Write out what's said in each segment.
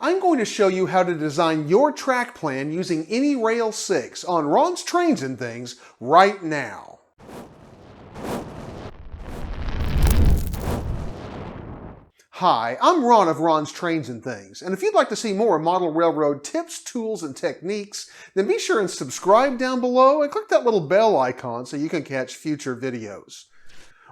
I'm going to show you how to design your track plan using AnyRail 6 on Ron's Trains and Things right now. Hi, I'm Ron of Ron's Trains and Things, and if you'd like to see more model railroad tips, tools, and techniques, then be sure and subscribe down below and click that little bell icon so you can catch future videos.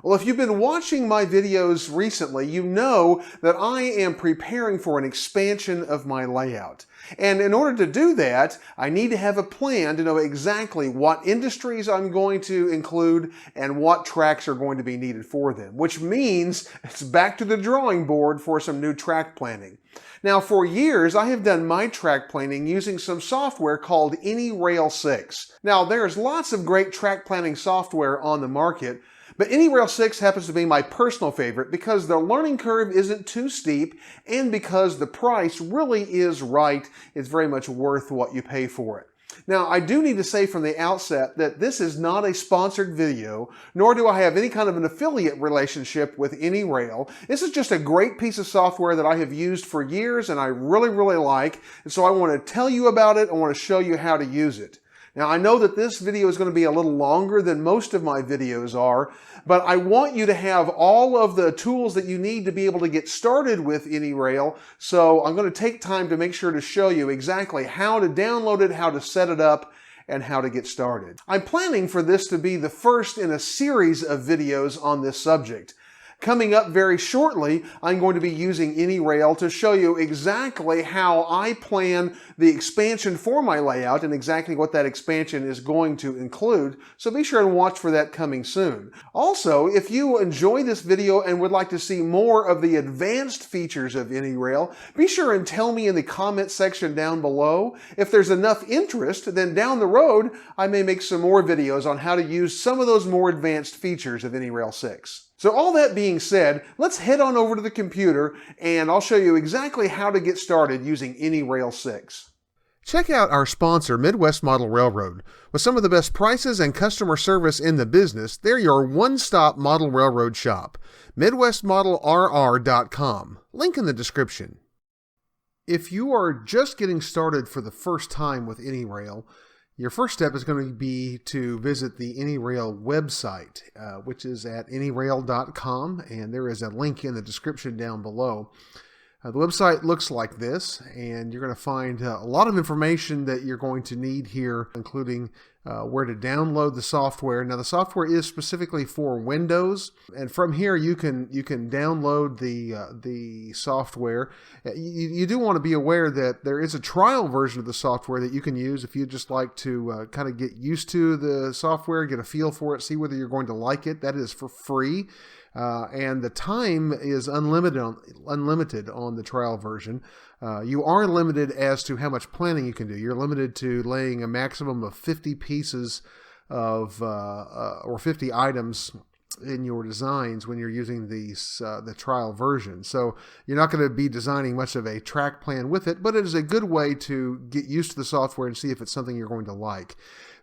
Well, if you've been watching my videos recently, you know that I am preparing for an expansion of my layout. And in order to do that, I need to have a plan to know exactly what industries I'm going to include and what tracks are going to be needed for them, which means it's back to the drawing board for some new track planning. Now, for years, I have done my track planning using some software called AnyRail 6. Now, there's lots of great track planning software on the market, but AnyRail 6 happens to be my personal favorite because the learning curve isn't too steep and because the price really is right. It's very much worth what you pay for it. Now, I do need to say from the outset that this is not a sponsored video, nor do I have any kind of an affiliate relationship with AnyRail. This is just a great piece of software that I have used for years and I really like, and so I want to tell you about it. I want to show you how to use it. Now, I know that this video is going to be a little longer than most of my videos are, but I want you to have all of the tools that you need to be able to get started with AnyRail, so I'm going to take time to make sure to show you exactly how to download it, how to set it up, and how to get started. I'm planning for this to be the first in a series of videos on this subject. Coming up very shortly, I'm going to be using AnyRail to show you exactly how I plan the expansion for my layout and exactly what that expansion is going to include, so be sure and watch for that coming soon. Also, if you enjoy this video and would like to see more of the advanced features of AnyRail, be sure and tell me in the comment section down below. If there's enough interest, then down the road, I may make some more videos on how to use some of those more advanced features of AnyRail 6. So all that being said, let's head on over to the computer and I'll show you exactly how to get started using AnyRail 6. Check out our sponsor, Midwest Model Railroad. With some of the best prices and customer service in the business, they're your one-stop model railroad shop. MidwestModelRR.com. Link in the description. If you are just getting started for the first time with AnyRail, your first step is going to be to visit the AnyRail website, which is at anyrail.com, and there is a link in the description down below. The website looks like this, and you're going to find a lot of information that you're going to need here, including where to download the software. Now, the software is specifically for Windows, and from here you can download the software. You do want to be aware that there is a trial version of the software that you can use if you just like to kind of get used to the software, get a feel for it, see whether you're going to like it. That is for free. And the time is unlimited on the trial version. You are limited as to how much planning you can do. You're limited to laying a maximum of 50 pieces of or 50 items in your designs when you're using the trial version. So you're not going to be designing much of a track plan with it, but it is a good way to get used to the software and see if it's something you're going to like.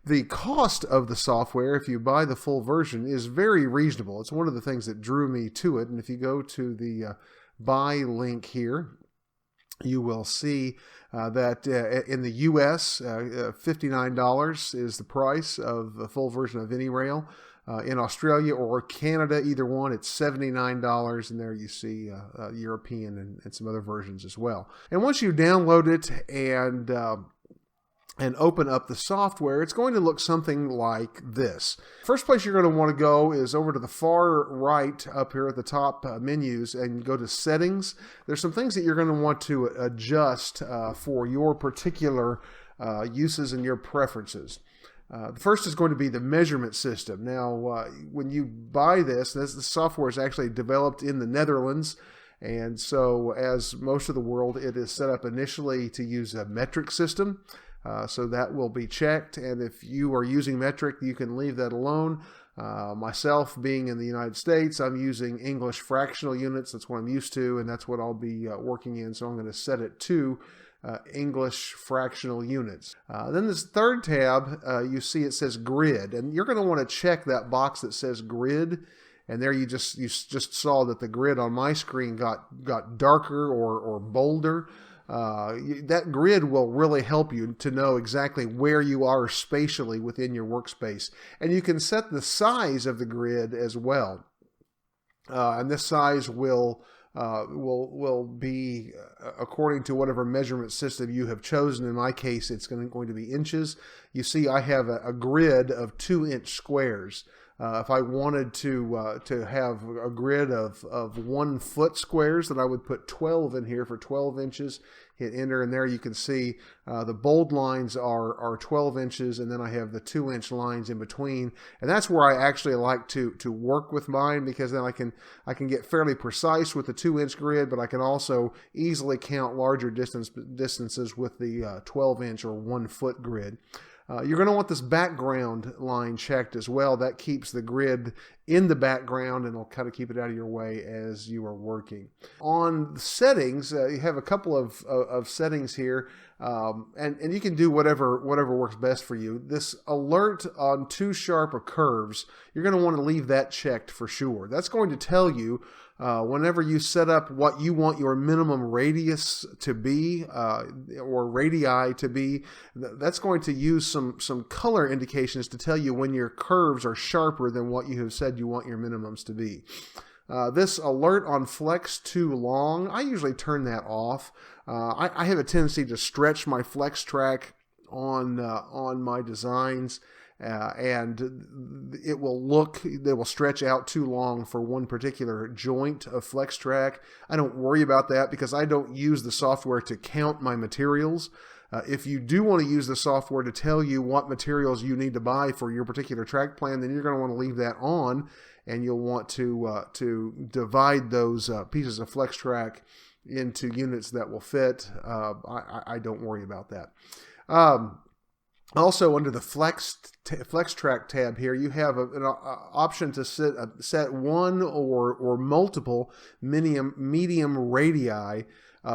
The cost of the software, if you buy the full version, is very reasonable. It's one of the things that drew me to it. And if you go to the buy link here, you will see that in the US, $59 is the price of the full version of AnyRail. In Australia or Canada, either one, it's $79, and there you see European and some other versions as well. And once you download it and open up the software, it's going to look something like this. First place you're going to want to go is over to the far right up here at the top menus and go to settings. There's some things that you're going to want to adjust for your particular uses and your preferences. The first is going to be the measurement system. Now, when you buy this the software is actually developed in the Netherlands, and so as most of the world, it is set up initially to use a metric system. So that will be checked, and if you are using metric, you can leave that alone. Myself, being in the United States, I'm using English fractional units. That's what I'm used to, and that's what I'll be working in, so I'm going to set it to English fractional units. Then this third tab, you see it says grid, and you're going to want to check that box that says grid, and there you just saw that the grid on my screen got darker or bolder. that grid will really help you to know exactly where you are spatially within your workspace. And you can set the size of the grid as well. And this size will be according to whatever measurement system you have chosen. In my case, it's going to be inches. You see, I have a grid of 2-inch squares. If I wanted to have a grid of 1 foot squares, then I would put 12 in here for 12 inches. Hit enter, and there you can see the bold lines are 12 inches, and then I have the 2-inch lines in between. And that's where I actually like to work with mine, because then I can get fairly precise with the 2-inch grid, but I can also easily count larger distances with the 12-inch or 1 foot grid. You're going to want this background line checked as well. That keeps the grid in the background, and it'll kind of keep it out of your way as you are working. On the settings, you have a couple of settings here, and you can do whatever works best for you. This alert on too sharp of curves, you're going to want to leave that checked for sure. That's going to tell you whenever you set up what you want your minimum radius to be, or radii to be, that's going to use some color indications to tell you when your curves are sharper than what you have said you want your minimums to be. This alert on flex too long, I usually turn that off. I have a tendency to stretch my flex track on my designs, and it will stretch out too long for one particular joint of flex track. I don't worry about that because I don't use the software to count my materials. If you do want to use the software to tell you what materials you need to buy for your particular track plan, then you're going to want to leave that on, and you'll want to divide those pieces of flex track into units that will fit. I don't worry about that. Also, under the flex track tab here, you have an option to set one or multiple medium radii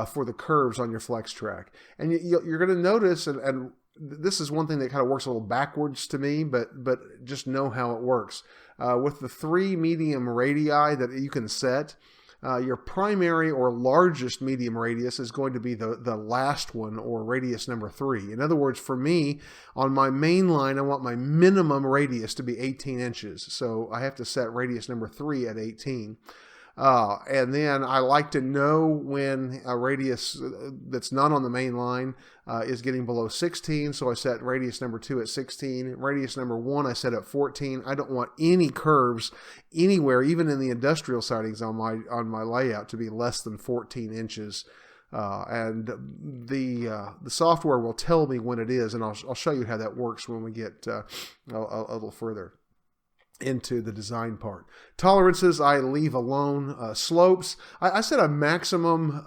for the curves on your flex track. And you're going to notice, and this is one thing that kind of works a little backwards to me, but just know how it works. With the 3 medium radii that you can set, your primary or largest medium radius is going to be the last one, or radius number 3. In other words, for me, on my main line, I want my minimum radius to be 18 inches. So I have to set radius number 3 at 18. And then I like to know when a radius that's not on the main line is getting below 16, so I set radius number 2 at 16. Radius number 1 I set at 14. I don't want any curves anywhere, even in the industrial sidings on my layout, to be less than 14 inches. And the software will tell me when it is, and I'll show you how that works when we get a little further into the design part. Tolerances I leave alone. Slopes, I set a maximum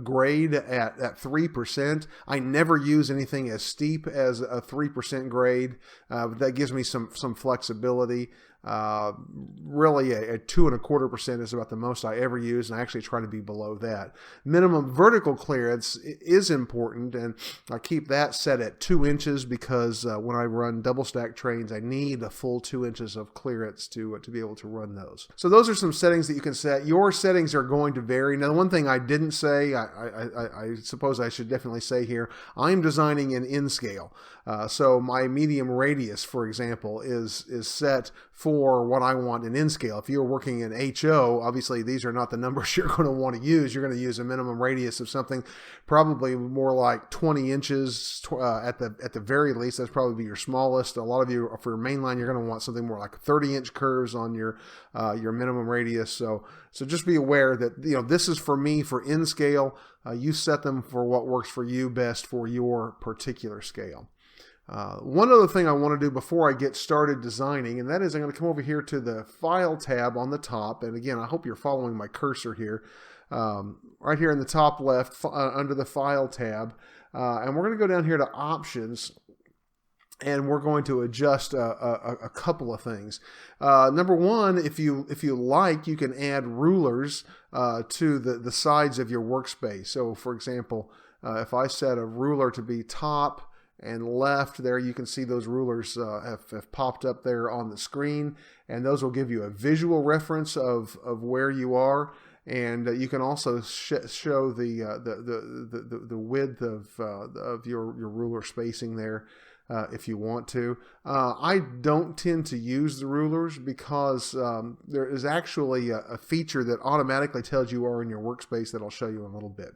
grade at 3%. I never use anything as steep as a 3% grade. That gives me some flexibility. Really a 2.25% is about the most I ever use, and I actually try to be below that. Minimum vertical clearance is important, and I keep that set at 2 inches because when I run double stack trains, I need a full 2 inches of clearance to be able to run those. So those are some settings that you can set. Your settings are going to vary. Now, the one thing I didn't say, I suppose I should definitely say here, I'm designing in N-scale. So my medium radius, for example, is set for what I want in N-scale. If you're working in HO, obviously these are not the numbers you're going to want to use. You're going to use a minimum radius of something probably more like 20 inches at the very least. That's probably your smallest. A lot of you, for your mainline, you're going to want something more like 30-inch curves on your minimum radius. So just be aware that this is for me for N-scale. You set them for what works for you best for your particular scale. One other thing I want to do before I get started designing, and that is I'm going to come over here to the File tab on the top. And again, I hope you're following my cursor here. Right here in the top left under the File tab. And we're going to go down here to Options, and we're going to adjust a couple of things. Number one, if you like, you can add rulers to the sides of your workspace. So for example, if I set a ruler to be top and left, there you can see those rulers have popped up there on the screen, and those will give you a visual reference of where you are. And you can also show the width of your ruler spacing there if you want to. I don't tend to use the rulers because there is actually a feature that automatically tells you are in your workspace that I'll show you in a little bit.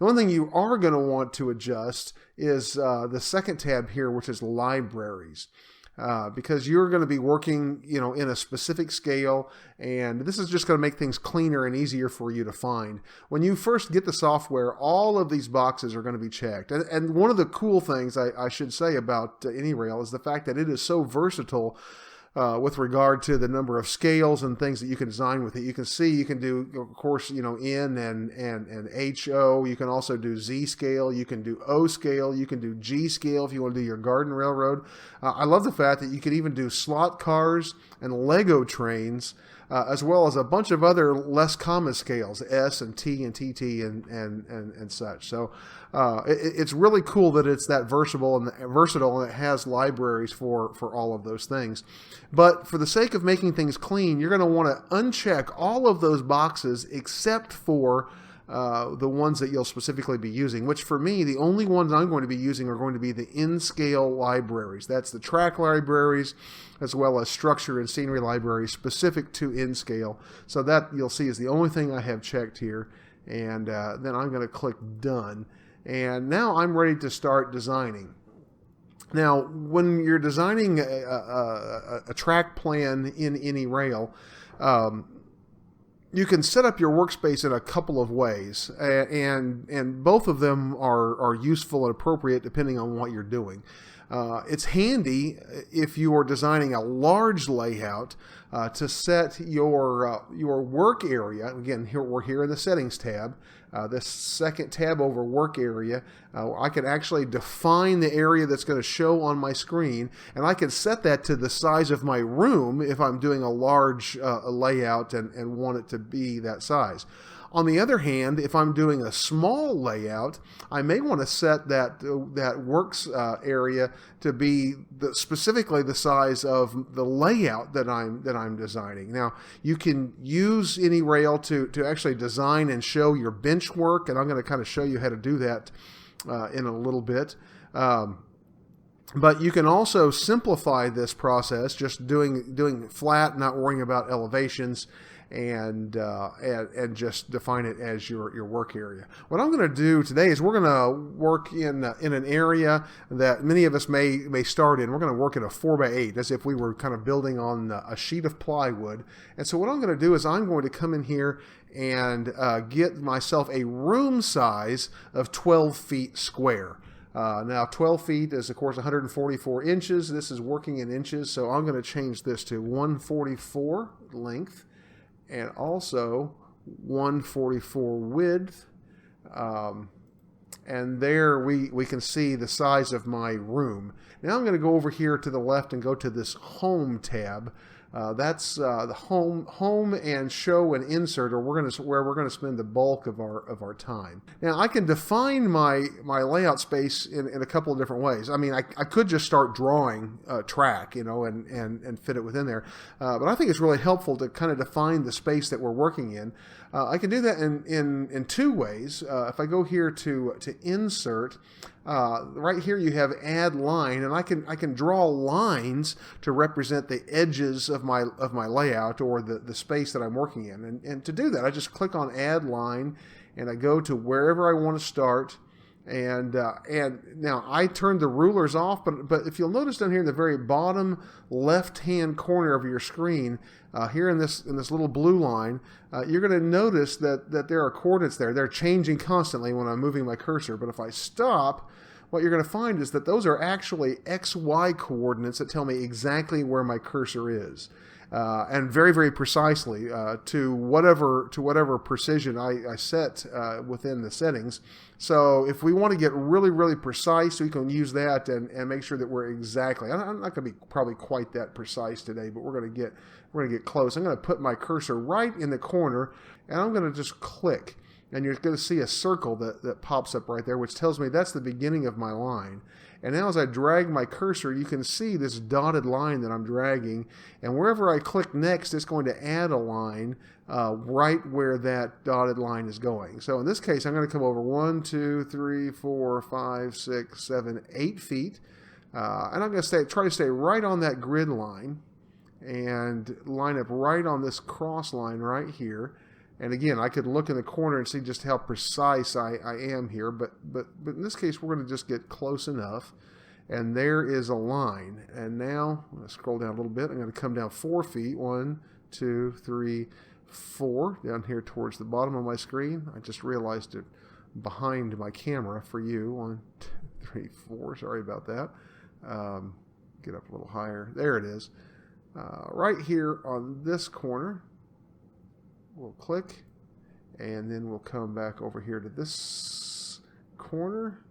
The one thing you are going to want to adjust is the second tab here, which is libraries. Because you're going to be working, in a specific scale, and this is just going to make things cleaner and easier for you to find. When you first get the software, all of these boxes are going to be checked. And one of the cool things I should say about AnyRail is the fact that it is so versatile with regard to the number of scales and things that you can design with it. You can see you can do, of course, N and HO. You can also do Z scale. You can do O scale. You can do G scale if you want to do your garden railroad. I love the fact that you can even do slot cars and Lego trains, as well as a bunch of other less common scales, S and T and TT and such. So it's really cool that it's that versatile and it has libraries for all of those things. But for the sake of making things clean, you're going to want to uncheck all of those boxes except for the ones that you'll specifically be using, which for me, the only ones I'm going to be using are going to be the in-scale libraries. That's the track libraries, as well as structure and scenery libraries specific to in-scale. So that you'll see is the only thing I have checked here. And then I'm going to click Done. And now I'm ready to start designing. Now, when you're designing a track plan in AnyRail, you can set up your workspace in a couple of ways, and both of them are useful and appropriate depending on what you're doing. It's handy if you are designing a large layout to set your work area. Again, we're here in the Settings tab. This second tab over Work Area, I can actually define the area that's going to show on my screen, and I can set that to the size of my room if I'm doing a large layout and want it to be that size. On the other hand, if I'm doing a small layout, I may want to set that works area to be specifically the size of the layout that I'm designing. Now, you can use AnyRail to actually design and show your bench work, and I'm going to kind of show you how to do that in a little bit. But you can also simplify this process, just doing flat, not worrying about elevations, and just define it as your work area. What I'm going to do today is we're going to work in an area that many of us may start in. We're going to work in a 4x8, as if we were kind of building on a sheet of plywood. And so what I'm going to do is I'm going to come in here and get myself a room size of 12 feet square. Now 12 feet is of course 144 inches. This is working in inches, so I'm going to change this to 144 length and also 144 width. And there we can see the size of my room. Now I'm going to go over here to the left and go to this Home tab. That's the home and show and insert, or where we're going to spend the bulk of our time. Now I can define my layout space in a couple of different ways. I mean, I could just start drawing a track, and fit it within there. But I think it's really helpful to kind of define the space that we're working in. I can do that in two ways. If I go here to insert, right here you have add line, and I can draw lines to represent the edges of my layout or the space that I'm working in. And to do that, I just click on add line, and I go to wherever I want to start. And now I turned the rulers off, but if you'll notice down here in the very bottom left-hand corner of your screen, here in this little blue line, you're going to notice that there are coordinates there. They're changing constantly when I'm moving my cursor. But if I stop, what you're going to find is that those are actually XY coordinates that tell me exactly where my cursor is. And very, very precisely to whatever precision I set within the settings. So if we want to get really, really precise, we can use that and make sure that we're exactly. I'm not going to be probably quite that precise today, but we're going to get close. I'm going to put my cursor right in the corner, and I'm going to just click. and you're going to see a circle that pops up right there, which tells me that's the beginning of my line. And now as I drag my cursor, you can see this dotted line that I'm dragging, and wherever I click next, it's going to add a line right where that dotted line is going. So in this case, I'm going to come over 1, 2, 3, 4, 5, 6, 7, 8 feet, and I'm going to try to stay right on that grid line and line up right on this cross line right here. And again, I could look in the corner and see just how precise I am here, but in this case, we're going to just get close enough. And there is a line. And now, I'm going to scroll down a little bit. I'm going to come down 4 feet. 1, 2, 3, 4, down here towards the bottom of my screen. I just realized it behind my camera for you. 1, 2, 3, 4. Sorry about that. Get up a little higher. There it is. Right here on this corner. We'll click, and then we'll come back over here to this corner,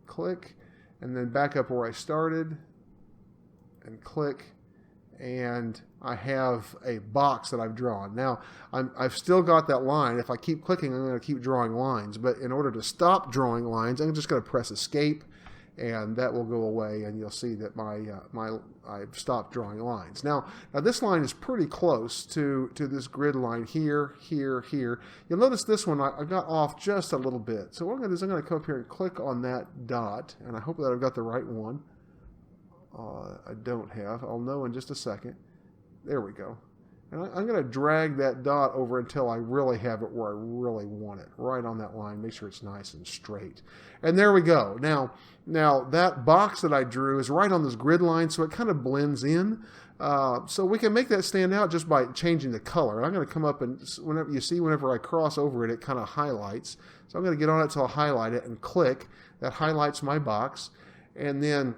click, and then back up where I started, and click, and I have a box that I've drawn. Now, I've still got that line. If I keep clicking, I'm going to keep drawing lines, but in order to stop drawing lines, I'm just going to press Escape, and that will go away, and you'll see that I've stopped drawing lines. Now this line is pretty close to this grid line here, here, here. You'll notice this one, I got off just a little bit. So what I'm going to do is I'm going to come up here and click on that dot, and I hope that I've got the right one. I don't have. I'll know in just a second. There we go. And I'm going to drag that dot over until I really have it where I really want it, right on that line. Make sure it's nice and straight. And there we go. Now that box that I drew is right on this grid line, so it kind of blends in. So we can make that stand out just by changing the color. I'm going to come up and whenever I cross over it, it kind of highlights. So I'm going to get on it until I highlight it and click. That highlights my box. And then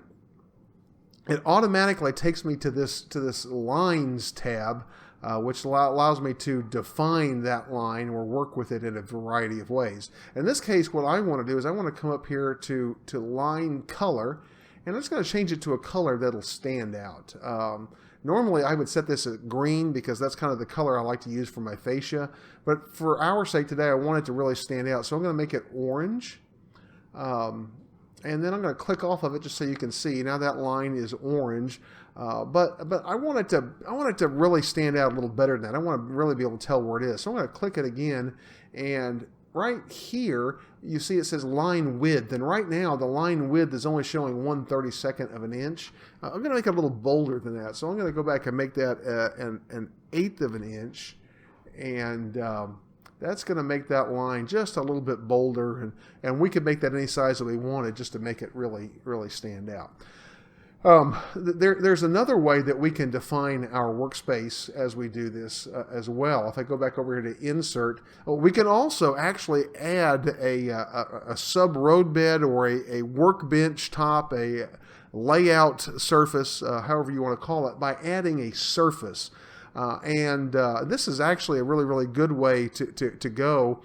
it automatically takes me to this Lines tab, which allows me to define that line or work with it in a variety of ways. In this case, what I want to do is I want to come up here to line color, and I'm just going to change it to a color that'll stand out. Normally, I would set this at green because that's kind of the color I like to use for my fascia, but for our sake today, I want it to really stand out, so I'm going to make it orange. And then I'm going to click off of it just so you can see. Now that line is orange, but I want it to really stand out a little better than that. I want to really be able to tell where it is. So I'm going to click it again, and right here you see it says line width, and right now the line width is only showing 1/32 of an inch. I'm going to make it a little bolder than that, so I'm going to go back and make that an 1/8 of an inch, and that's going to make that line just a little bit bolder, and we could make that any size that we wanted just to make it really, really stand out. There's another way that we can define our workspace as we do this as well. If I go back over here to Insert, we can also actually add a sub-roadbed or a workbench top, a layout surface, however you want to call it, by adding a surface. This is actually a really, really good way to go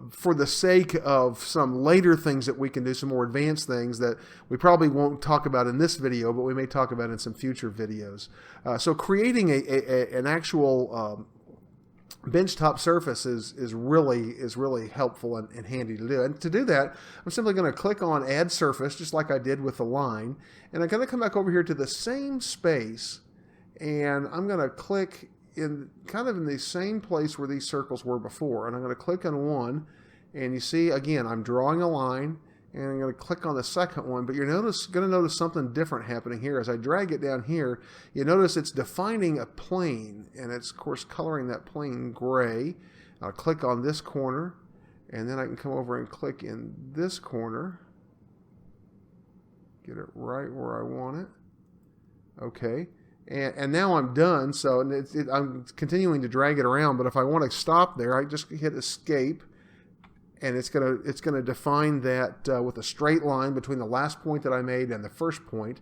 for the sake of some later things that we can do, some more advanced things that we probably won't talk about in this video, but we may talk about in some future videos. So creating an actual benchtop surface is really helpful and handy to do. And to do that, I'm simply going to click on Add Surface, just like I did with the line, and I'm going to come back over here to the same space, and I'm going to click in kind of in the same place where these circles were before, and I'm going to click on one, and you see again I'm drawing a line, and I'm going to click on the second one, but you're going to notice something different happening here. As I drag it down here, you notice it's defining a plane, and it's of course coloring that plane gray. I'll click on this corner, and then I can come over and click in this corner, get it right where I want it. Okay. And now I'm done, so I'm continuing to drag it around, but if I want to stop there, I just hit Escape, and it's gonna define that with a straight line between the last point that I made and the first point.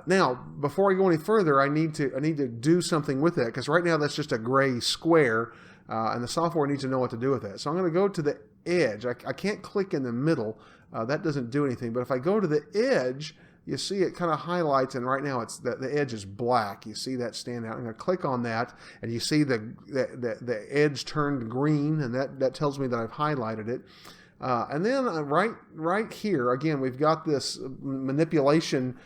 Now, before I go any further, I need to do something with that, because right now that's just a gray square, and the software needs to know what to do with that. So I'm going to go to the edge. I can't click in the middle. That doesn't do anything, but if I go to the edge, you see it kind of highlights, and right now it's the edge is black. You see that stand out. I'm going to click on that, and you see the edge turned green, and that tells me that I've highlighted it. And then right here, again, we've got this manipulation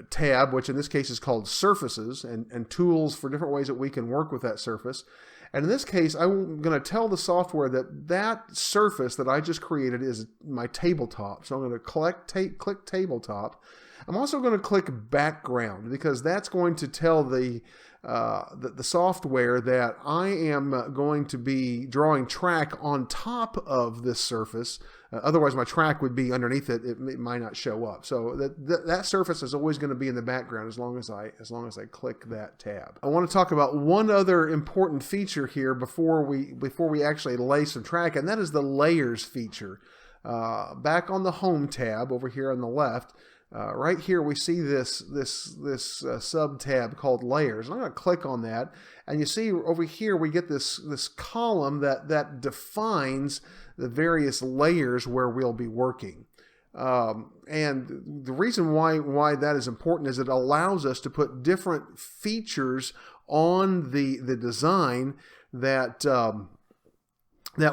tab, which in this case is called surfaces, and tools for different ways that we can work with that surface. And in this case, I'm going to tell the software that surface that I just created is my tabletop. So I'm going to click tabletop. I'm also going to click background, because that's going to tell the software that I am going to be drawing track on top of this surface. Otherwise, my track would be underneath it. It might not show up. So that surface is always going to be in the background as long as I click that tab. I want to talk about one other important feature here before we actually lay some track, and that is the layers feature. Back on the Home tab over here on the left, right here we see this sub tab called Layers. I'm going to click on that, and you see over here we get this column that defines the various layers where we'll be working. And the reason why that is important is it allows us to put different features on the design that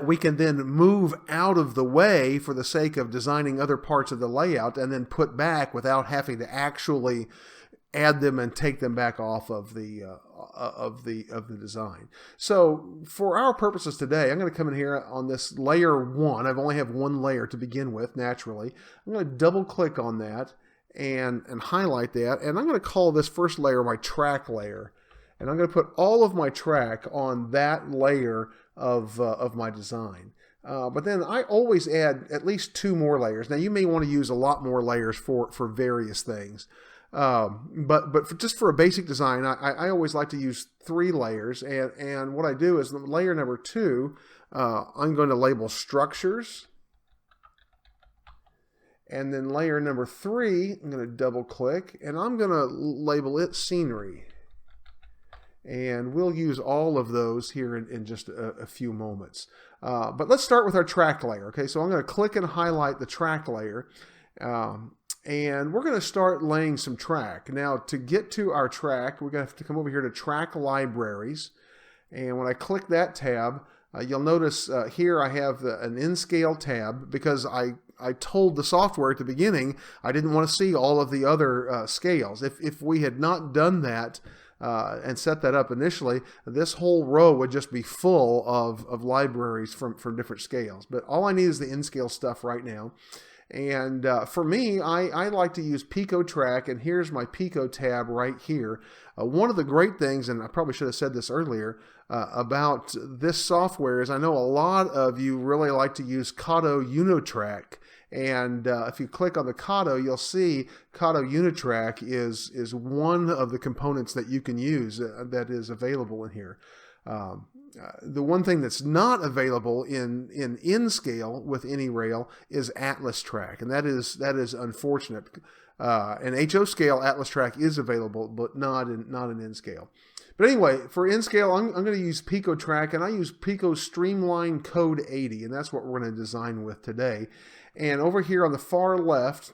we can then move out of the way for the sake of designing other parts of the layout, and then put back without having to actually add them and take them back off of the design. So for our purposes today, I'm going to come in here on this layer 1. I've only have one layer to begin with, naturally. I'm going to double click on that and highlight that, and I'm going to call this first layer my track layer. And I'm going to put all of my track on that layer of my design. But then I always add at least 2 more layers. Now you may want to use a lot more layers for various things. But just for a basic design, I always like to use 3 layers. And what I do is layer number 2, I'm going to label structures. And then layer number 3, I'm going to double click, and I'm going to label it scenery. And we'll use all of those here in just a few moments. But let's start with our track layer. Okay, so I'm going to click and highlight the track layer. And we're going to start laying some track. Now, to get to our track, we're going to have to come over here to Track Libraries. And when I click that tab, you'll notice here I have an N-Scale tab, because I told the software at the beginning I didn't want to see all of the other scales. If we had not done that, and set that up initially, this whole row would just be full of libraries from different scales. But all I need is the N-Scale stuff right now. And for me, I like to use Pico Track, and here's my Pico tab right here. One of the great things, and I probably should have said this earlier, about this software is I know a lot of you really like to use Kato Unitrack. And if you click on the Kato, you'll see Kato Unitrack is one of the components that you can use that is available in here. The one thing that's not available in N-Scale with AnyRail is Atlas Track, and that is unfortunate. In HO scale, Atlas Track is available, but not in N-Scale. But anyway, for N-Scale, I'm going to use Pico Track, and I use Pico Streamline Code 80, and that's what we're going to design with today. And over here on the far left,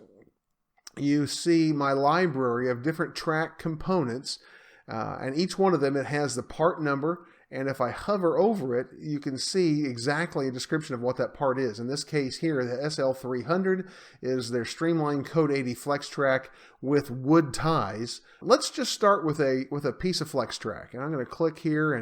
you see my library of different track components, and each one of them, it has the part number, and if I hover over it, you can see exactly a description of what that part is. In this case here, the SL300 is their Streamline Code 80 flex track with wood ties. Let's just start with a piece of flex track, and I'm going to click here,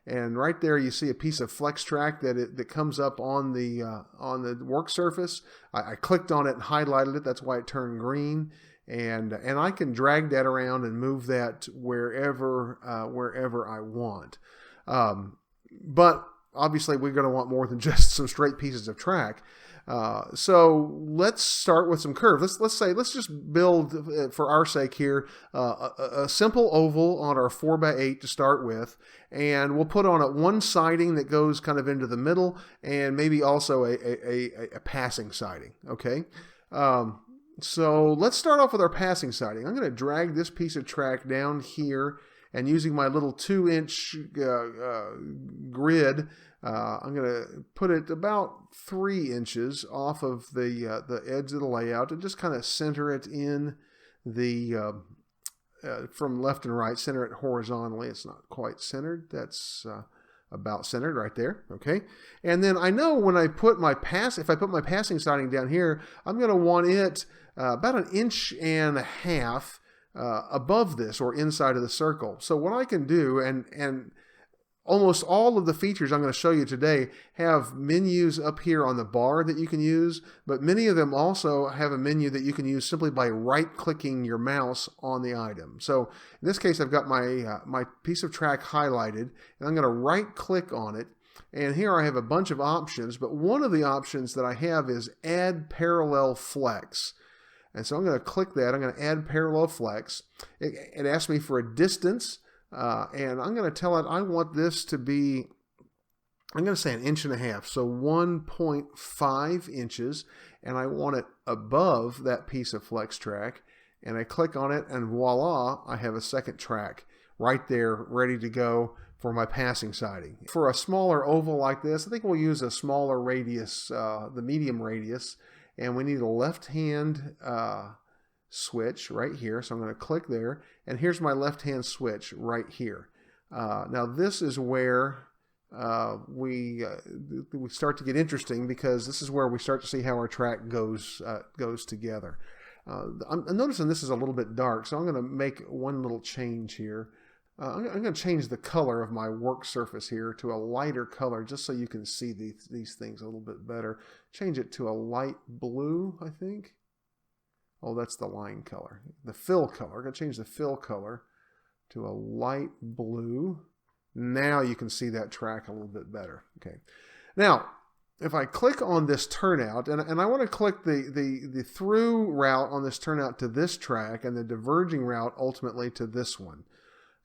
and right there you see a piece of flex track that comes up on the work surface. I clicked on it and highlighted it. That's why it turned green. And I can drag that around and move that wherever I want. But obviously we're going to want more than just some straight pieces of track. So let's start with some curves. Let's just build, for our sake here, a simple oval on our 4x8 to start with, and we'll put on it one siding that goes kind of into the middle, and maybe also a passing siding. Okay. So let's start off with our passing siding. I'm going to drag this piece of track down here, And using my little 2-inch grid, I'm going to put it about 3 inches off of the edge of the layout and just kind of center it in the from left and right, center it horizontally. It's not quite centered. That's about centered right there. Okay. And then I know when I put my if I put my passing siding down here, I'm going to want it about 1.5 inches above this or inside of the circle. So what I can do, and almost all of the features I'm going to show you today have menus up here on the bar that you can use, but many of them also have a menu that you can use simply by right-clicking your mouse on the item. So in this case, I've got my piece of track highlighted, and I'm going to right-click on it, and here I have a bunch of options, but one of the options that I have is Add Parallel Flex. And so I'm going to click that. I'm going to add parallel flex. It asks me for a distance, and I'm going to tell it I want this to be, I'm going to say 1.5 inches, so 1.5 inches, and I want it above that piece of flex track. And I click on it, and voila, I have a second track right there ready to go for my passing siding. For a smaller oval like this, I think we'll use a smaller radius, the medium radius. And we need a left-hand switch right here. So I'm going to click there. And here's my left-hand switch right here. Now this is where we start to get interesting, because this is where we start to see how our track goes together. I'm noticing this is a little bit dark, so I'm going to make one little change here. I'm going to change the color of my work surface here to a lighter color, just so you can see these things a little bit better. Change it to a light blue, I think. Oh, that's the line color. The fill color. I'm going to change the fill color to a light blue. Now you can see that track a little bit better. Okay. Now, if I click on this turnout, and I want to click the through route on this turnout to this track, and the diverging route ultimately to this one.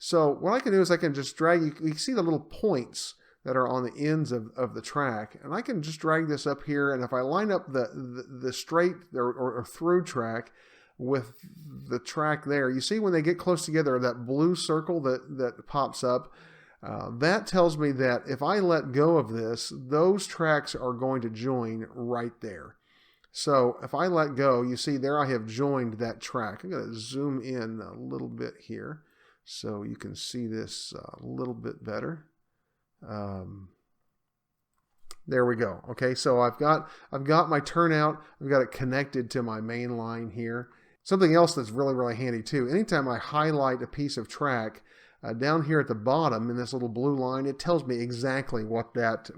So what I can do is I can just drag, you can see the little points that are on the ends of the track, and I can just drag this up here, and if I line up the straight or through track with the track there, you see when they get close together, that blue circle that pops up, that tells me that if I let go of this, those tracks are going to join right there. So if I let go, you see there I have joined that track. I'm going to zoom in a little bit here so you can see this a little bit better. There we go. Okay, so I've got my turnout. I've got it connected to my main line here. Something else that's really, really handy too. Anytime I highlight a piece of track, down here at the bottom in this little blue line, it tells me exactly what that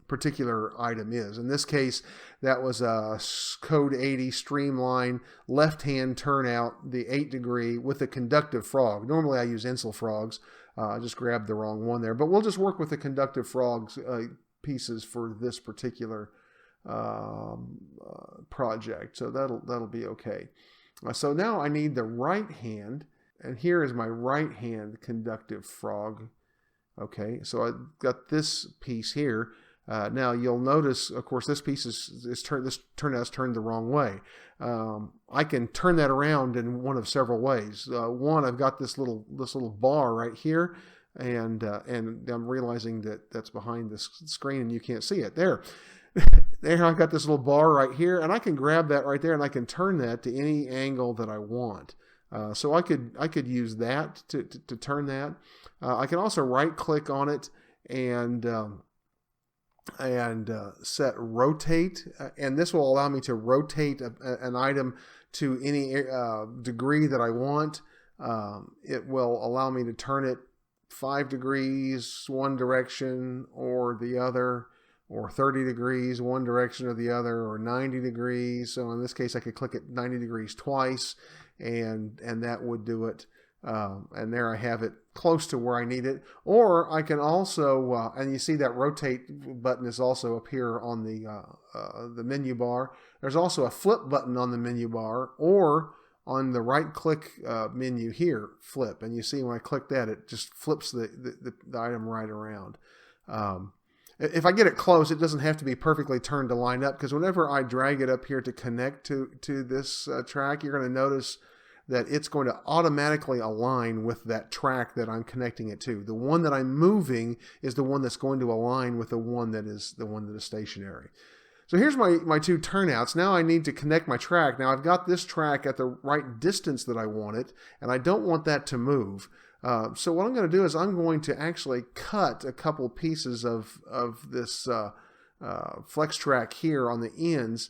particular item is. In this case, that was a code 80 streamline left-hand turnout, the 8-degree with a conductive frog. Normally I use Exzel frogs. I just grabbed the wrong one there, but we'll just work with the conductive frogs pieces for this particular project. So that'll be okay. So now I need the right hand, and here is my right hand conductive frog. Okay, so I've got this piece here. Now you'll notice, of course, this piece this turnout's turned the wrong way. I can turn that around in one of several ways. One, I've got this little bar right here, and I'm realizing that that's behind the screen and you can't see it. There, I've got this little bar right here, and I can grab that right there, and I can turn that to any angle that I want. So I could use that to turn that. I can also right-click on it and set rotate, and this will allow me to rotate an item to any degree that I want. It will allow me to turn it 5 degrees one direction or the other, or 30 degrees one direction or the other, or 90 degrees. So in this case I could click it 90 degrees twice, and that would do it. And there I have it close to where I need it. Or I can also, and you see that rotate button is also up here on the menu bar. There's also a flip button on the menu bar, or on the right click menu here, flip. And you see when I click that, it just flips the item right around. If I get it close, it doesn't have to be perfectly turned to line up, because whenever I drag it up here to connect to this track, you're going to notice that it's going to automatically align with that track that I'm connecting it to. The one that I'm moving is the one that's going to align with the one that is stationary. So here's my two turnouts. Now I need to connect my track. Now I've got this track at the right distance that I want it, and I don't want that to move. So what I'm going to do is I'm going to actually cut a couple pieces of this flex track here on the ends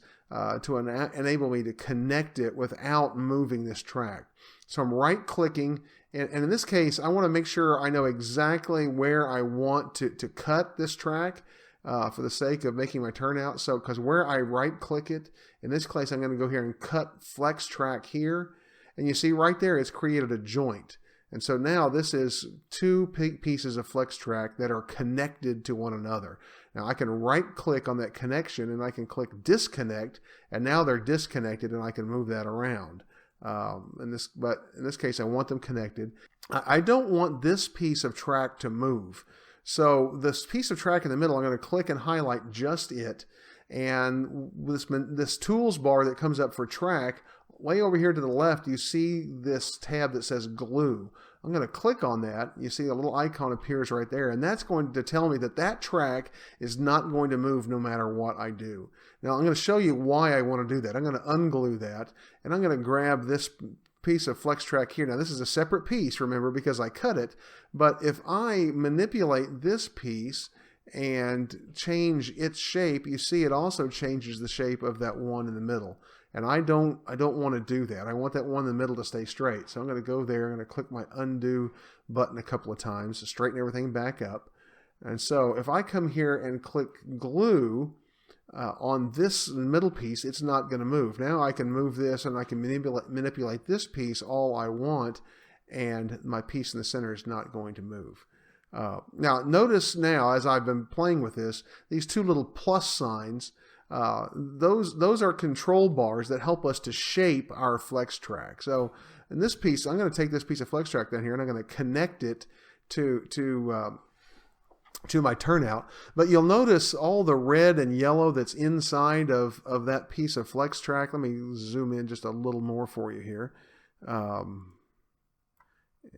to enable me to connect it without moving this track. So I'm right clicking, and in this case I want to make sure I know exactly where I want to cut this track for the sake of making my turnout. So because where I right click it, in this case I'm going to go here and cut flex track here, and you see right there it's created a joint. And so now this is two pieces of flex track that are connected to one another. Now I can right click on that connection and I can click disconnect, and now they're disconnected and I can move that around. But in this case I want them connected. I don't want this piece of track to move. So this piece of track in the middle, I'm going to click and highlight just it. And this tools bar that comes up for track, way over here to the left, you see this tab that says glue. I'm going to click on that. You see a little icon appears right there, and that's going to tell me that that track is not going to move no matter what I do. Now I'm going to show you why I want to do that. I'm going to unglue that, and I'm going to grab this piece of flex track here. Now this is a separate piece, remember, because I cut it, but if I manipulate this piece and change its shape, you see it also changes the shape of that one in the middle. And I don't want to do that. I want that one in the middle to stay straight. So I'm going to go there, I'm going to click my undo button a couple of times to straighten everything back up. And so if I come here and click glue on this middle piece, it's not going to move. Now I can move this and I can manipulate this piece all I want, and my piece in the center is not going to move. Now notice now, as I've been playing with this, these two little plus signs, those are control bars that help us to shape our flex track. So in this piece, I'm going to take this piece of flex track down here and I'm going to connect it to my turnout. But you'll notice all the red and yellow that's inside of that piece of flex track. Let me zoom in just a little more for you here.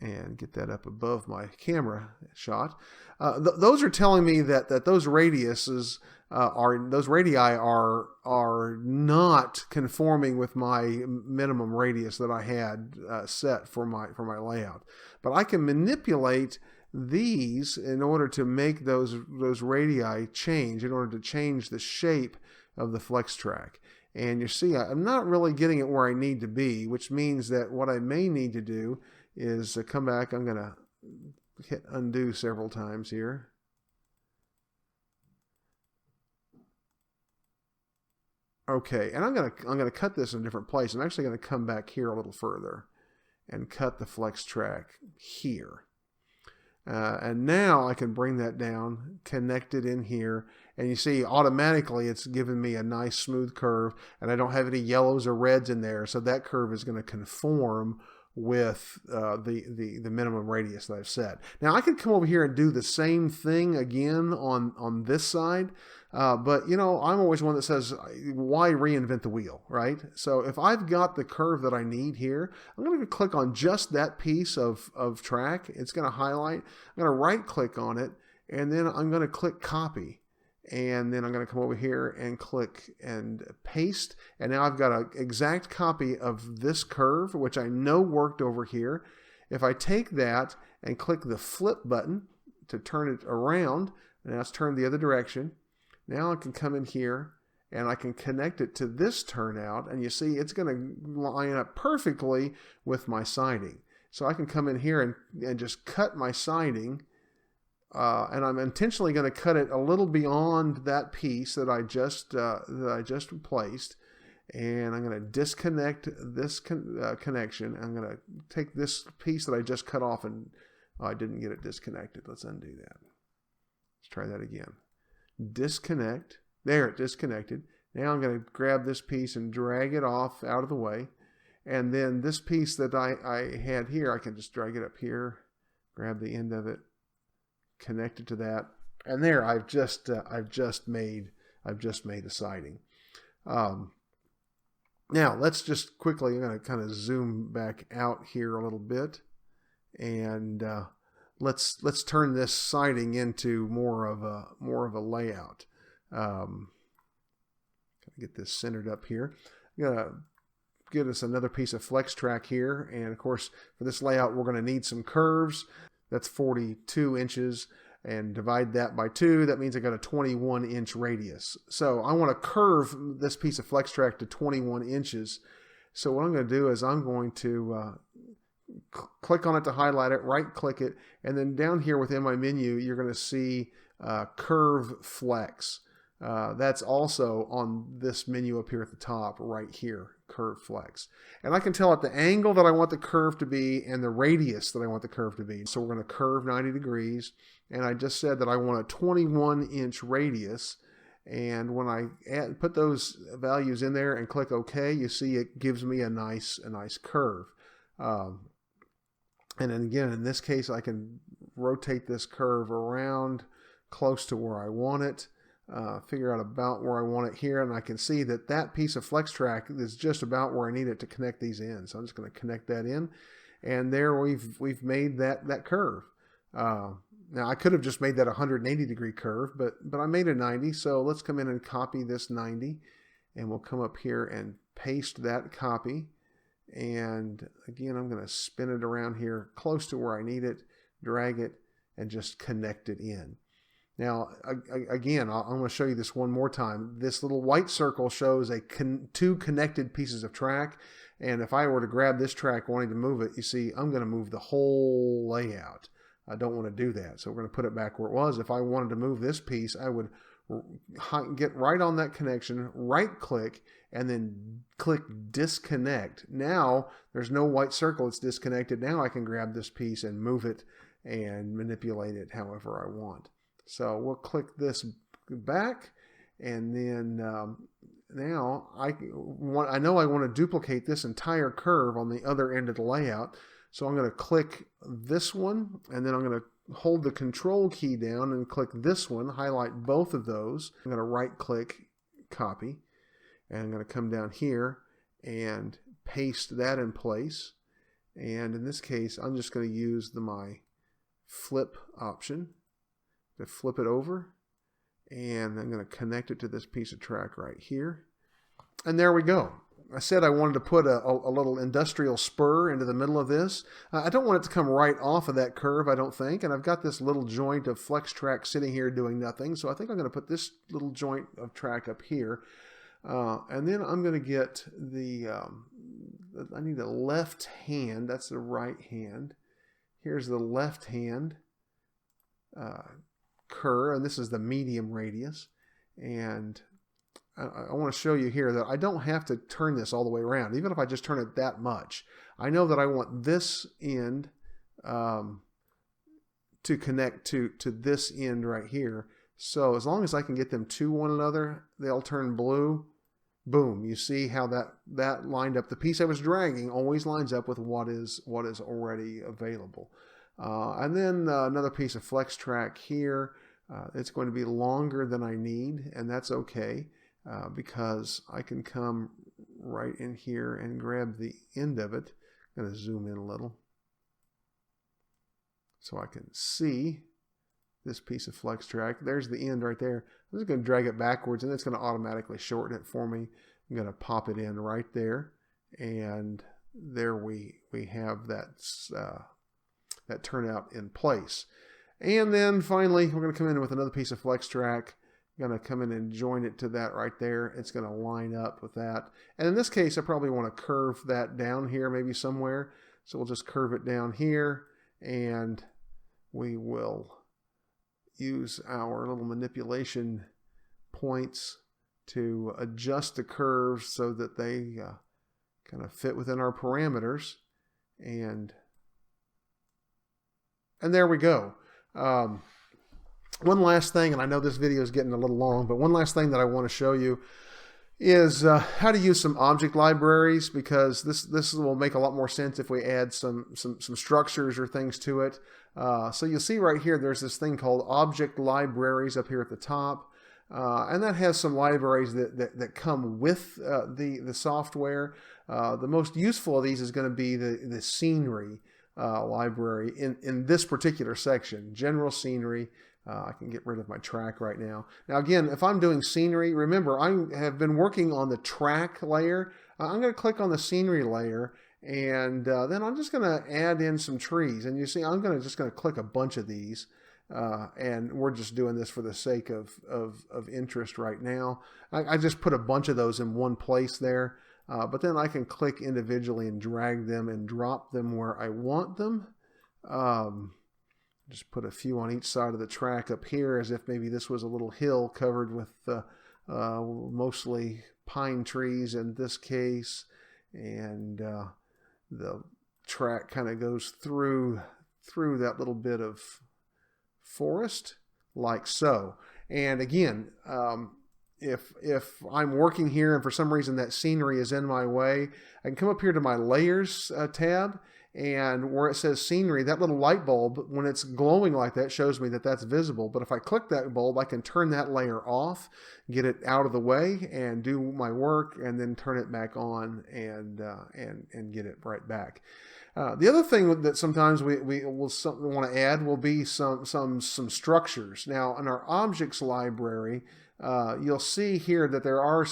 And get that up above my camera shot. Those are telling me that those radiuses those radii are not conforming with my minimum radius that I had set for my layout. But I can manipulate these in order to make those radii change, in order to change the shape of the flex track. And you see, I'm not really getting it where I need to be, which means that what I may need to do is come back. I'm going to hit undo several times here. Okay, and I'm going to cut this in a different place. I'm actually going to come back here a little further and cut the flex track here. And now I can bring that down, connect it in here, and you see automatically it's given me a nice smooth curve, and I don't have any yellows or reds in there, so that curve is going to conform with the minimum radius that I've set. Now I can come over here and do the same thing again on this side, but you know, I'm always one that says, why reinvent the wheel, right? So if I've got the curve that I need here, I'm going to click on just that piece of track. It's going to highlight. I'm going to right click on it, and then I'm going to click copy. And then I'm going to come over here and click and paste. And now I've got an exact copy of this curve, which I know worked over here. If I take that and click the flip button to turn it around, and now it's turned the other direction. Now I can come in here and I can connect it to this turnout. And you see it's going to line up perfectly with my siding. So I can come in here and just cut my siding. And I'm intentionally going to cut it a little beyond that piece that I just placed, and I'm going to disconnect this connection. I'm going to take this piece that I just cut off, and I didn't get it disconnected. Let's undo that. Let's try that again. Disconnect. There, it disconnected. Now I'm going to grab this piece and drag it off out of the way, and then this piece that I had here, I can just drag it up here, grab the end of it, connected to that, and there I've just made a siding. Now let's just quickly, I'm going to kind of zoom back out here a little bit, and let's turn this siding into more of a layout. Get this centered up here. I'm going to get us another piece of flex track here, and of course for this layout we're going to need some curves. That's 42 inches, and divide that by 2. That means I got a 21-inch radius. So I want to curve this piece of flex track to 21 inches. So what I'm going to do is I'm going to click on it to highlight it, right click it, and then down here within my menu you're going to see curve flex. That's also on this menu up here at the top right here, curve flex. And I can tell it the angle that I want the curve to be and the radius that I want the curve to be. So we're going to curve 90 degrees, and I just said that I want a 21-inch radius, and when I put those values in there and click OK, you see it gives me a nice curve. And then again, in this case, I can rotate this curve around close to where I want it. Figure out about where I want it here, and I can see that that piece of flex track is just about where I need it to connect these in. So I'm just going to connect that in, and there we've made that curve. Now I could have just made that a 180 degree curve, but I made a 90. So let's come in and copy this 90, and we'll come up here and paste that copy. And again, I'm going to spin it around here close to where I need it, drag it, and just connect it in. Now, again, I'm going to show you this one more time. This little white circle shows two connected pieces of track. And if I were to grab this track wanting to move it, you see, I'm going to move the whole layout. I don't want to do that. So we're going to put it back where it was. If I wanted to move this piece, I would get right on that connection, right click, and then click disconnect. Now, there's no white circle. It's disconnected. Now I can grab this piece and move it and manipulate it however I want. So we'll click this back, and then now I know I want to duplicate this entire curve on the other end of the layout. So I'm going to click this one, and then I'm going to hold the control key down and click this one, highlight both of those. I'm going to right click, copy, and I'm going to come down here and paste that in place. And in this case, I'm just going to use my flip option to flip it over, and I'm going to connect it to this piece of track right here. And there we go. I said I wanted to put a little industrial spur into the middle of this. I don't want it to come right off of that curve, I don't think, and I've got this little joint of flex track sitting here doing nothing, so I think I'm going to put this little joint of track up here. And then I'm going to get I need a left hand, that's the right hand. Here's the left hand curve, and this is the medium radius, and I want to show you here that I don't have to turn this all the way around. Even if I just turn it that much, I know that I want this end to connect to this end right here. So as long as I can get them to one another, they'll turn blue. Boom, you see how that lined up. The piece I was dragging always lines up with what is already available. And then another piece of flex track here. It's going to be longer than I need, and that's okay because I can come right in here and grab the end of it. I'm going to zoom in a little so I can see this piece of flex track. There's the end right there. I'm just going to drag it backwards, and it's going to automatically shorten it for me. I'm going to pop it in right there, and there we have that turnout in place. And then finally, we're going to come in with another piece of flex track. I'm going to come in and join it to that right there. It's going to line up with that. And in this case, I probably want to curve that down here maybe somewhere. So we'll just curve it down here, and we will use our little manipulation points to adjust the curves so that they kind of fit within our parameters. And there we go. One last thing, and I know this video is getting a little long, but one last thing that I want to show you is how to use some object libraries, because this will make a lot more sense if we add some structures or things to it. So you'll see right here there's this thing called object libraries up here at the top. And that has some libraries that come with the software. The most useful of these is going to be the scenery library in this particular section, general scenery. I can get rid of my track right now. Now again, if I'm doing scenery, remember I have been working on the track layer. I'm going to click on the scenery layer, and then I'm just going to add in some trees. And you see I'm just going to click a bunch of these. And we're just doing this for the sake of interest right now. I just put a bunch of those in one place there, but then I can click individually and drag them and drop them where I want them. Just put a few on each side of the track up here, as if maybe this was a little hill covered with mostly pine trees in this case, and the track kind of goes through that little bit of forest like so. And again, if I'm working here and for some reason that scenery is in my way, I can come up here to my layers tab, and where it says scenery, that little light bulb, when it's glowing like that, shows me that that's visible. But if I click that bulb, I can turn that layer off, get it out of the way, and do my work, and then turn it back on and get it right back. The other thing that sometimes we will want to add will be some structures. Now in our objects library, you'll see here that there are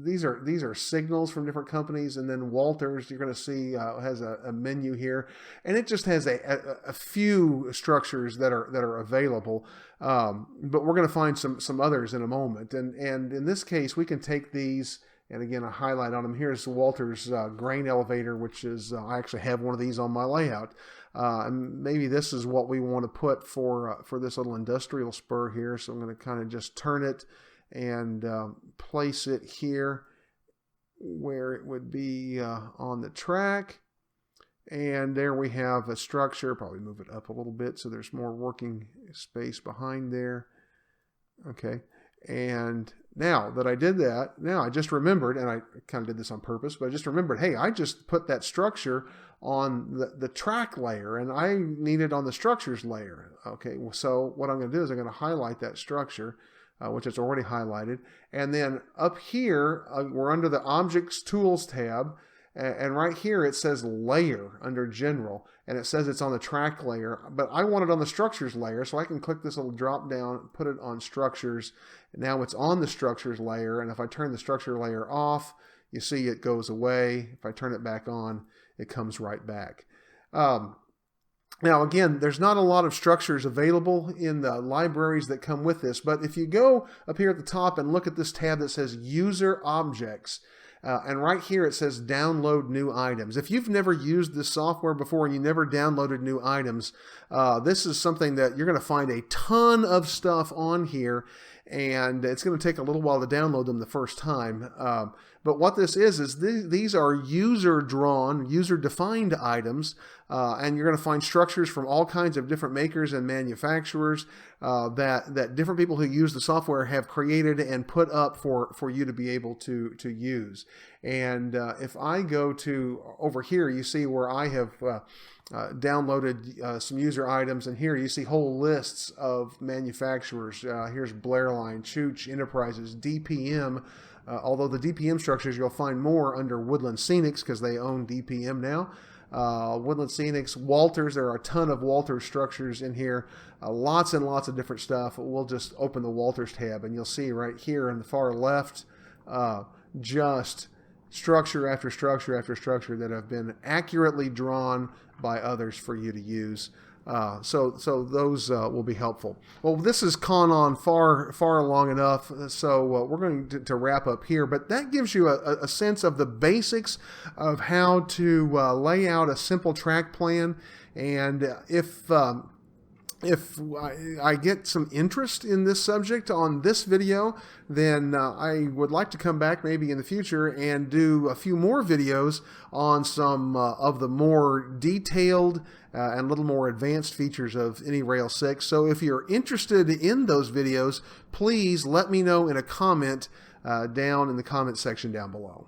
these are signals from different companies, and then Walters, you're going to see has a menu here, and it just has a few structures that are available, but we're going to find some others in a moment, and in this case we can take these. And again, a highlight on them. Here's Walter's grain elevator, which is, I actually have one of these on my layout. And maybe this is what we want to put for this little industrial spur here. So I'm going to kind of just turn it and place it here where it would be on the track. And there we have a structure. Probably move it up a little bit so there's more working space behind there. Okay. And now that I did that, now I just remembered, and I kind of did this on purpose, but I just remembered, hey, I just put that structure on the track layer, and I need it on the structures layer. Okay, so what I'm going to do is I'm going to highlight that structure, which is already highlighted, and then up here, we're under the Objects Tools tab, and right here it says Layer under General, and it says it's on the track layer, but I want it on the Structures layer, so I can click this little drop down, put it on Structures. Now it's on the Structures layer, and if I turn the Structure layer off, you see it goes away. If I turn it back on, it comes right back. Now again, there's not a lot of structures available in the libraries that come with this, but if you go up here at the top and look at this tab that says User Objects, and right here it says download new items. If you've never used this software before and you never downloaded new items, this is something that you're going to find a ton of stuff on here, and it's going to take a little while to download them the first time. But what this is these are user-drawn, user-defined items, and you're going to find structures from all kinds of different makers and manufacturers that different people who use the software have created and put up for you to be able to use. And if I go to over here, you see where I have downloaded some user items, and here you see whole lists of manufacturers. Here's Blairline, Chooch Enterprises, DPM. Although the DPM structures you'll find more under Woodland Scenics because they own DPM now. Woodland Scenics, Walters, there are a ton of Walters structures in here. Lots and lots of different stuff. We'll just open the Walters tab, and you'll see right here in the far left just structure after structure after structure that have been accurately drawn by others for you to use. So those will be helpful. Well, this has gone on far long enough, so we're going to wrap up here. But that gives you a sense of the basics of how to lay out a simple track plan. And if I get some interest in this subject on this video, then I would like to come back maybe in the future and do a few more videos on some of the more detailed and a little more advanced features of AnyRail 6. So if you're interested in those videos, please let me know in a comment down in the comment section down below.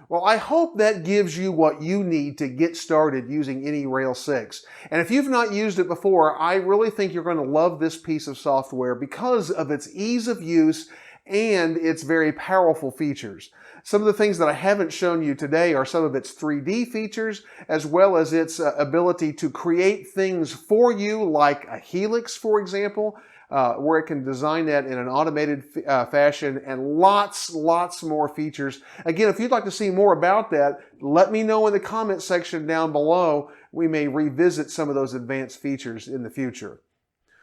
Well, I hope that gives you what you need to get started using AnyRail 6. And if you've not used it before, I really think you're going to love this piece of software because of its ease of use and its very powerful features. Some of the things that I haven't shown you today are some of its 3D features, as well as its ability to create things for you, like a helix, for example, where it can design that in an automated fashion, and lots more features. Again, if you'd like to see more about that, let me know in the comment section down below. We may revisit some of those advanced features in the future.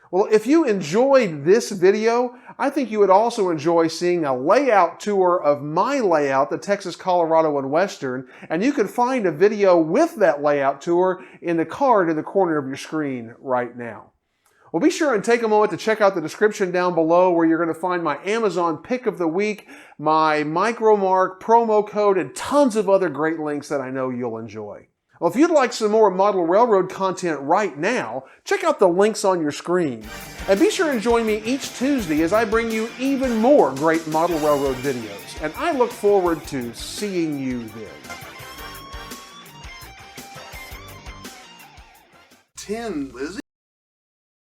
Well, if you enjoyed this video, I think you would also enjoy seeing a layout tour of my layout, the Texas, Colorado, and Western, and you can find a video with that layout tour in the card in the corner of your screen right now. Well, be sure and take a moment to check out the description down below, where you're going to find my Amazon pick of the week, my MicroMark promo code, and tons of other great links that I know you'll enjoy. Well, if you'd like some more Model Railroad content right now, check out the links on your screen. And be sure and join me each Tuesday as I bring you even more great Model Railroad videos. And I look forward to seeing you then. 10, Lizzie.